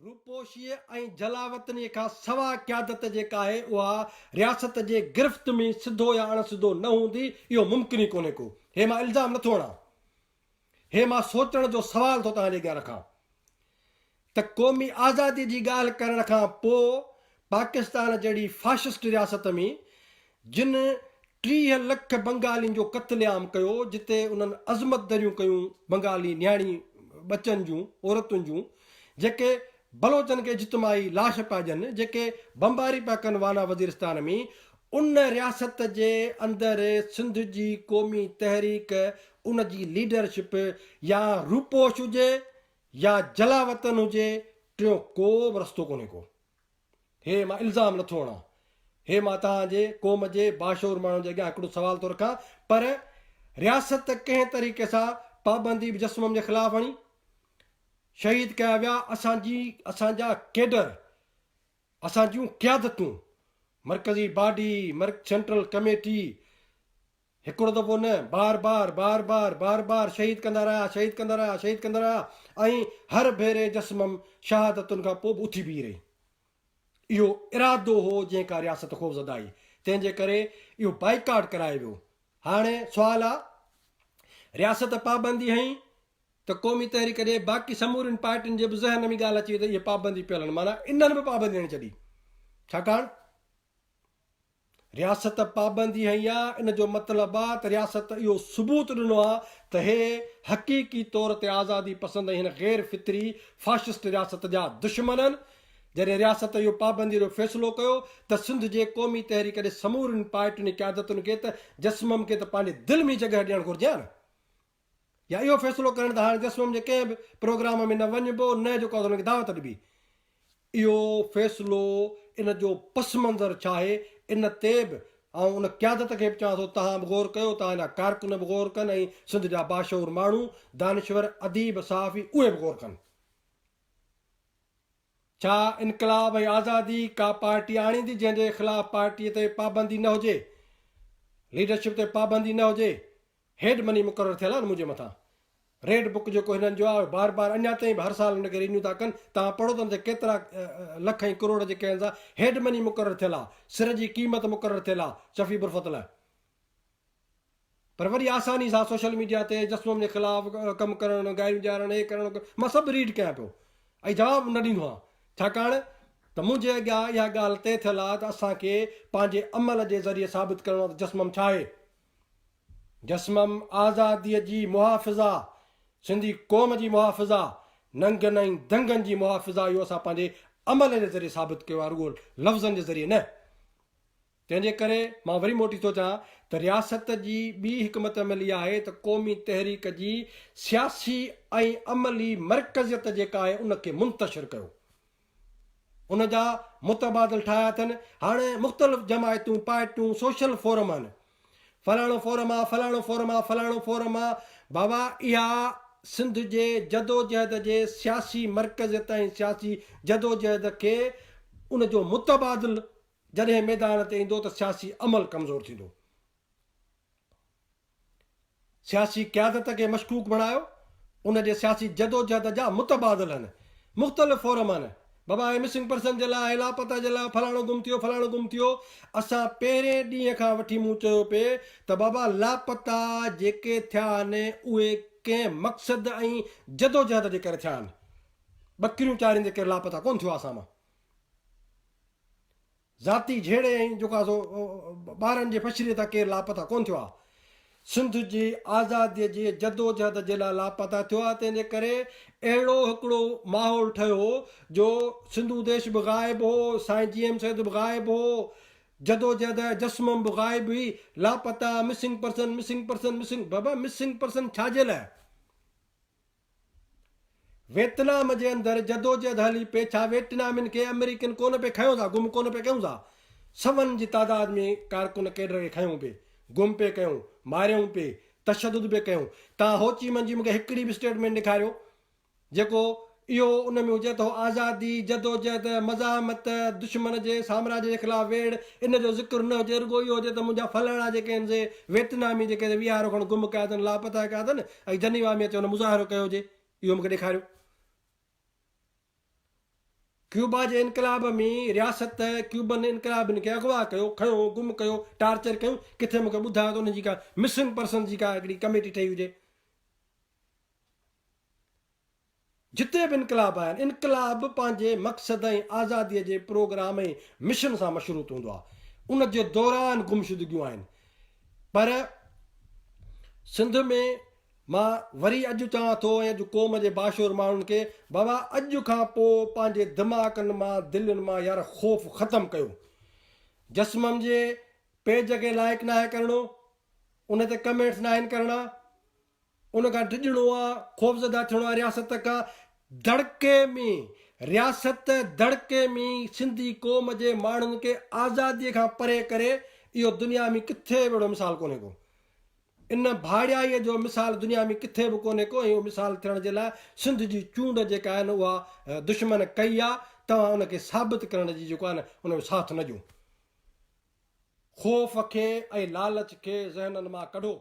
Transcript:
रूपोशीअ ऐं जलावतनी खां सवा क़यादत जेका आहे उहा रियासत जे गिरफ़्त में सिधो या अणसिधो न हूंदी, इहो मुमकिन ई कोन्हे को। हे मां इल्ज़ाम नथो हणां, हे मां सोचण जो सवाल थो तव्हांजे अॻियां रखां त क़ौमी आज़ादी जी ॻाल्हि करण खां पोइ पाकिस्तान जहिड़ी फाशिस्ट रियासत में जिन 30 लख बंगालियुनि जो क़त्लेआम कयो, जिते उन्हनि अज़मत दरियूं कयूं बंगाली न्याणी बचनि जूं, औरतुनि जूं, जेके बलोचनि खे इज्तमाही लाश पिया ॾियनि, जेके बमबारी पिया कनि वाना वज़ीरिस्तान में, उन रियासत जे अंदरि सिंध जी क़ौमी तहरीक, उन जी लीडरशिप या रूपोश हुजे या जलावतन हुजे, टियों को बि रस्तो कोन्हे को। हे मां इल्ज़ाम नथो हणां, हे मां तव्हांजे क़ौम जे बाशोर माण्हुनि जे अॻियां हिकिड़ो सवाल थो रखां, पर रियासत कंहिं तरीक़े सां पाबंदी जस्मम जे ख़िलाफ़ हणी, शहीद कया विया असांजा केडर, असांजूं क़यादतूं, मरकज़ी बॉडी, सेंट्रल कमेटी, हिकिड़ो दफ़ो न, बार बार शहीद कंदा रहिया ऐं हर भेरे जस्मम शहादतुनि खां पोइ बि उथी बीही रही। इहो इरादो हो जंहिं का रियासत ख़ौफ़ज़दा आई, तंहिंजे करे इहो बाइकाट कराए वियो। हाणे सुवाल आहे, रियासत पाबंदी हई त क़ौमी तहरीक जे बाक़ी समूरियुनि पार्टियुनि जे बि ज़हन में ॻाल्हि अची वई त इहे पाबंदी पियल आहिनि, माना इन्हनि बि पाबंदी हणी छॾी। छाकाणि रियासत पाबंदी हई आहे, इन जो मतिलबु आहे त रियासत इहो सबूत ॾिनो आहे त हे हक़ीक़ी तौर ते आज़ादी पसंदि ऐं हिन गैर फितरी फाशिस्ट रियासत जा दुश्मन आहिनि। जॾहिं रियासत इहो पाबंदी जो फ़ैसिलो कयो त सिंध जे क़ौमी तहरीक जे समूरियुनि पार्टियुनि क़यादतुनि खे त जस्मम खे त पंहिंजे दिलि में जॻह ॾियणु घुरिजे हा न, या इहो फ़ैसिलो करणु त हाणे जस्मम जे कंहिं बि प्रोग्राम में न वञिबो, न जेको आहे हुनखे दावत ॾिबी। इहो फ़ैसिलो, इन जो पस मंज़र छा आहे, इन ते बि ऐं उन क़यादत खे बि चवां थो तव्हां बि गौर कयो, तव्हांजा कारकुन बि गौर कनि ऐं सिंध जा बाशऊर माण्हू, दानिश्वर, अदीब, सहाफ़ी, उहे बि गौर कनि। छा इनकलाब ऐं आज़ादी का पार्टी आणींदी जंहिंजे ख़िलाफ़ पार्टीअ ते पाबंदी न हुजे, लीडरशिप ते पाबंदी न हुजे? हेड मनी मुक़ररु थियल आहे न मुंहिंजे मथां, रेड बुक जेको हिननि जो आहे, बार बार अञा ताईं बि हर साल हिनखे रिन्यू था कनि। तव्हां पढ़ो त केतिरा लख ऐं करोड़ जेके आहिनि हेड मनी मुक़ररु थियल आहे, सिर जी क़ीमत मुक़ररु थियल आहे शफ़ी बुरफ़त लाइ। पर वरी आसानी सां सोशल मीडिया ते जस्मम जे ख़िलाफ़ कमु करणु, ॻाल्हियूं ॼाणणु, हे करणु, मां सभु रीड कयां पियो ऐं जवाबु न ॾींदो आहियां। छाकाणि त मुंहिंजे अॻियां इहा ॻाल्हि तइ थियल आहे त असांखे पंहिंजे अमल जे ज़रिए साबित करिणो आहे त जस्मम छा आहे। जस्मम आज़ादीअ जी मुहाफ़िज़ा, सिंधी क़ौम जी मुहाफ़िज़ा, नंगनि ऐं दंगनि जी मुहाफ़िज़ा, इहो असां पंहिंजे अमल जे ज़रिए साबित कयो आहे, रुॻो लफ़्ज़नि जे ज़रिए न। तंहिंजे करे मां वरी मोटी थो चवां त रियासत जी ॿी हिकमत अमली आहे त क़ौमी तहरीक जी सियासी ऐं अमली मर्कज़ियत जेका आहे उनखे मुंतशिर कयो, उन जा मुतबादिल ठाहिया अथनि। हाणे मुख़्तलिफ़ जमायतूं, पार्टियूं, सोशल फोरम आहिनि, फलाणो फोरम आहे, फलाणो फोरम आहे, फलाणो फोरम आहे। बाबा, इहा सिंध जे जदोजहद जे सियासी मर्कज़ियत ऐं सियासी जदोजहद खे, उन जो मुतबादिल जॾहिं मैदान ते ईंदो त सियासी अमल कमज़ोर थींदो। सियासी क़यादत खे मशकूक बणायो, उन जे सियासी जदोजहद जा मुतबादिल आहिनि, मुख़्तलिफ़ फोरम आहिनि। बाबा, हे मिसिंग पर्सन जे लाइ, लापता जे लाइ, फलाणो गुम थियो, फलाणो गुम थियो। असां पहिरें ॾींहं खां वठी मूं चयो पिए त बाबा, लापता जेके थिया आहिनि उहे कंहिं मक़सद ऐं जदोजहद जे करे थिया आहिनि। ॿकरियूं चारींदे केरु लापता कोन थियो आहे असां मां, ज़ाती झेड़े ऐं जेको आहे सो ॿारनि जे फछड़ीअ तां केरु लापता कोन थियो आहे। सिंध जी आज़ादीअ जे जदोजहद जे लाइ लापता थियो आहे। तंहिंजे करे अहिड़ो हिकिड़ो माहौल ठहियो जो सिंधू देश बि ग़ाइबु हो, साईं GM सैद बि ग़ाइबु हो, जदोजहद जस्मम बि ग़ाइबु हुई, लापता, मिसिंग पर्सन। बाबा, मिसिंग पर्सन छाजे लाइ? वियतनाम जे अंदरि जदोजहद हली पे, छा वियतनामिन खे अमेरिकन कोन पे खयूं था, गुम कोन पे कयूं था? सवनि जी तादाद में कारकुन केडर खे खयूं पे, गुम पे कयूं, मारियूं पे, तशदुद पे कयूं। तव्हां होची मन जी मूंखे हिकिड़ी बि स्टेटमेंट ॾेखारियो जेको इहो उन में हुजे त आज़ादी, जदोजहद, मज़ामत, दुश्मन जे साम्राज्य जे ख़िलाफ़ वेड़, इन जो ज़िक्र न हुजे, रुॻो इहो हुजे त मुंहिंजा फलाणा जेके आहिनि से वियतनामी जेके 20 खण गुम कया अथनि, लापता कया अथनि, ऐं जनीवा में अची हुन मुज़ाहिरो कयो हुजे, इहो मूंखे ॾेखारियो। क्यूबा जे इनकलाब में रियासत क्यूबन इनकलाबनि खे अगवा कयो, खयो, गुम कयो, टार्चर कयूं, किथे मूंखे ॿुधायो त उनजी का मिसिंग पर्सन जी का हिकिड़ी कमेटी ठही हुजे। जिते बि इनकलाब आहिनि, इनकलाब पंहिंजे मक़सद ऐं आज़ादीअ जे प्रोग्राम ऐं मिशन सां मशरूत हूंदो आहे। उन जे दौरान गुमशुदगियूं आहिनि। पर सिंध में मां वरी अॼु चवां थो ऐं अॼु क़ौम जे बाशूर माण्हुनि खे, बाबा अॼु खां पोइ पंहिंजे दिमाग़नि मां, दिलनि मां यार ख़ौफ़ ख़तमु कयो। जस्मम जे पेज खे लाइक न आहे करिणो, उन ते कमेंट्स न आहिनि करिणा, उन खां डिॼणो आहे, ख़ौफ़ज़दा थियणो आहे रियासत खां। धड़के में रियासत, धड़के में सिंधी क़ौम जे माण्हुनि खे आज़ादीअ खां परे करे, इहो दुनिया में किथे बि अहिड़ो मिसाल कोन्हे को। इन भाड़ियाईअ जो मिसाल दुनिया में किथे बि कोन्हे को। इहो मिसाल थियण जे लाइ सिंध जी चूंड जेका आहे न, उहा दुश्मन कई आहे। तव्हां उनखे साबित करण जी जेको आहे न, उन जो साथ न ॾियो। ख़ौफ़ खे ऐं लालच खे ज़हननि मां कढो।